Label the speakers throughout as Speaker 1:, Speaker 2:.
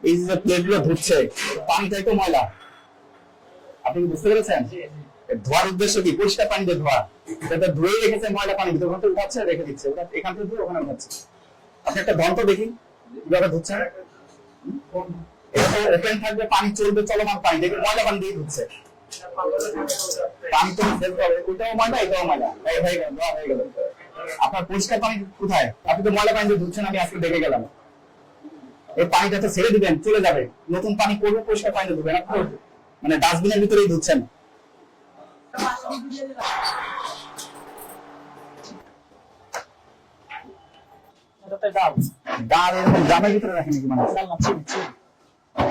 Speaker 1: এই যে প্লেটগুলো ধুচ্ছে, পানিটাই তো ময়লা। আপনি কি বুঝতে পেরেছেন? ধোয়ার উদ্দেশ্য কি? পরিষ্কার পানি দিয়ে ধোয়া। এটা ধুয়ে রেখেছে ময়লা পানি, ভিতর থেকে উঠাচ্ছে রেখে দিচ্ছে, ওটা এখান থেকে ধুয়ে ওখানে উঠাচ্ছে। আপনি একটা যন্ত্র দেখি কিভাবে ধুচ্ছে। এটা তো ওপেন থাকবে, পানি চলবে, চলমান পানি দেখে ময়লা পানি দিয়ে ধুচ্ছে। পানি তো ফেলতে হবে, ওইটাও ময়লা এটাও ময়লা, এই হয়ে গেল, ধোয়া হয়ে গেল। আপনার পরিষ্কার পানি কোথায়? আপনি তো ময়লা পানি দিয়ে ধুচ্ছেন, আমি আজকে দেখে গেলাম। এই পানিটা তো ছেড়ে দিবেন, চলে যাবে, নতুন পানি পড়বে, পরিষ্কার পানি ধুবেন। আপনি মানে ডাস্টবিনের ভিতরেই ধুচ্ছেন। ডাল এরকম জামের ভিতরে রাখেন নাকি মানুষ?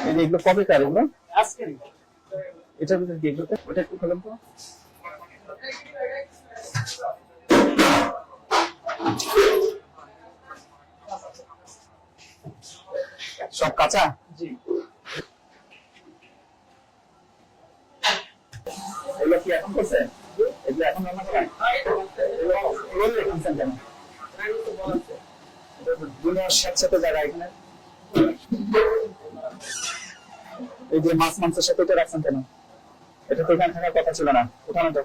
Speaker 1: এই যে এগুলো কবেকার এগুলো? এটার ভিতরে কি এগুলো? ওটা একটু খোলেন তো। সব কাঁচা? জি। এগুলো কি এখন করছে? এগুলো এখন রান্না করেন? এগুলো রেখেছেন কেন? দুনিয়ার স্যাঁতস্যাঁতে জায়গা এখানে। এই যে মাছ মাংসের সাথে এটা রাখছেন কেন? এটা তো এখানে থাকার কথা ছিল না, ওখানে তো।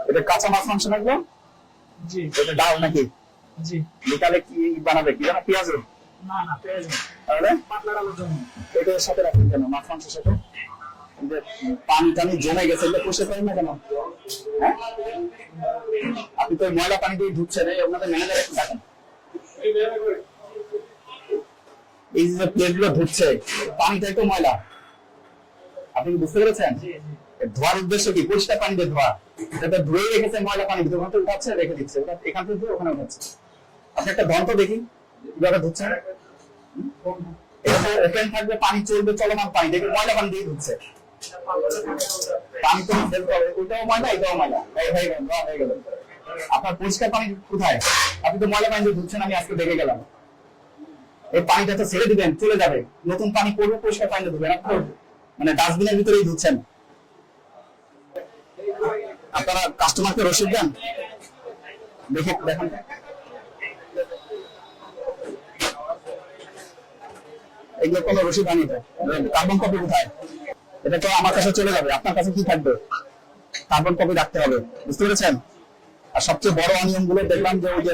Speaker 1: এটা কাঁচা মাছ মাংস লাগলো? জি। এটা ডাল নাকি? জি। বিকালে কি বানাবে? কি জানা, পেঁয়াজ? না না, পেঁয়াজ না। তাহলে পাতলা ডালের জন্য এটার সাথে রাখেন কেন মাছ মাংসের সাথে? পানি টানি জমে গেছে, এগুলো পুষে পারেন না কেন? হ্যাঁ, আপনি তো ময়লা পানি দিয়ে ধুচ্ছেন, আপনাদের ম্যানেজার একটু দেখেন। এই যে প্লেটগুলো ধুচ্ছে, পানিটাই তো ময়লা। আপনি কি বুঝতে পেরেছেন? ধোয়ার উদ্দেশ্য কি? পরিষ্কার পানি দিয়ে ধোয়া। এটা ধুয়ে রেখেছে ময়লা পানি, ভিতর থেকে উঠাচ্ছে রেখে দিচ্ছে, ওটা এখান থেকে ধুয়ে ওখানে উঠাচ্ছে। আপনি একটা যন্ত্র দেখি কিভাবে ধুচ্ছেন। এটা তো ওপেন থাকবে, পানি চলবে, চলমান পানি দেখে ময়লা পানি দিয়ে ধুচ্ছে। পানি তো ফেলতে হবে, ওইটাও ময়লা এটাও ময়লা, এই হয়ে গেল, ধোয়া হয়ে গেল। আপনার পরিষ্কার পানি কোথায়? আপনি তো ময়লা পানি দিয়ে ধুচ্ছেন, আমি আজকে দেখে গেলাম। এই পানিটা তো ছেড়ে দিবেন, চলে যাবে, নতুন পানি পড়বে, পরিষ্কার পানি ধুবেন। আপনি মানে ডাস্টবিনের ভিতরেই ধুচ্ছেন। আপনারা কাস্টমারকে রসিদ দেন, দেখে দেখেন। এগুলো কোনো রসিদ আনি, কার্বন কপি কোথায়? এটা তো আমার কাছে চলে যাবে, আপনার কাছে কি থাকবে? কার্বন কপি রাখতে হবে, বুঝতে পেরেছেন? আর সবচেয়ে বড় অনিয়ম গুলো দেখলাম যে ওই যে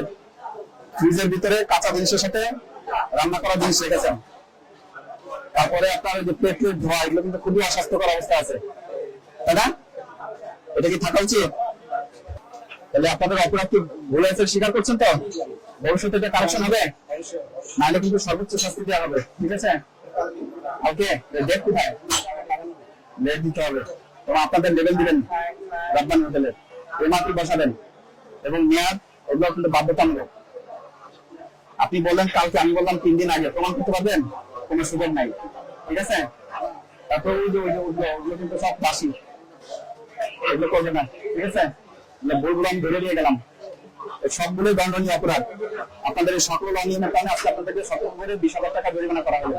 Speaker 1: ফ্রিজের ভিতরে কাঁচা জিনিসের সাথে রান্না করা জিনিস রেখেছেন। তারপরে আপনার ওই যে প্লেট ধোয়া, এগুলো কিন্তু খুবই অস্বাস্থ্যকর অবস্থা আছে, তাই না? এটা কি থাকা উচিত? তাহলে আপনাদের অপরাধ কি ভুলে আছে, স্বীকার করছেন তো? ভবিষ্যতে এটা কারেকশন হবে, নাহলে কিন্তু সর্বোচ্চ শাস্তি দেওয়া হবে, ঠিক আছে? ওকে, ডেট কোথায়? ডেট দিতে হবে এবং আপনাদের লেভেল দিবেন রাব্বানি হোটেলের, এমআরপি বসাবেন এবং মেয়াদ, এগুলো কিন্তু বাধ্যতামূলক। আপনি বললেন কালকে, আমি বললাম 3 দিন আগে, প্রমাণ করতে পারবেন? কোনো সুযোগ নাই, ঠিক আছে? তারপর ওইগুলো কিন্তু সব বাসি, এগুলো করবে না, ঠিক আছে? ভুলগুলো আমি ধরে দিয়ে গেলাম, সবগুলোই দণ্ডনীয় অপরাধ। আপনাদের এই সকল অনিয়মের কারণে আজকে আপনাদেরকে 17 করে 20,000 টাকা জরিমানা করা হলো।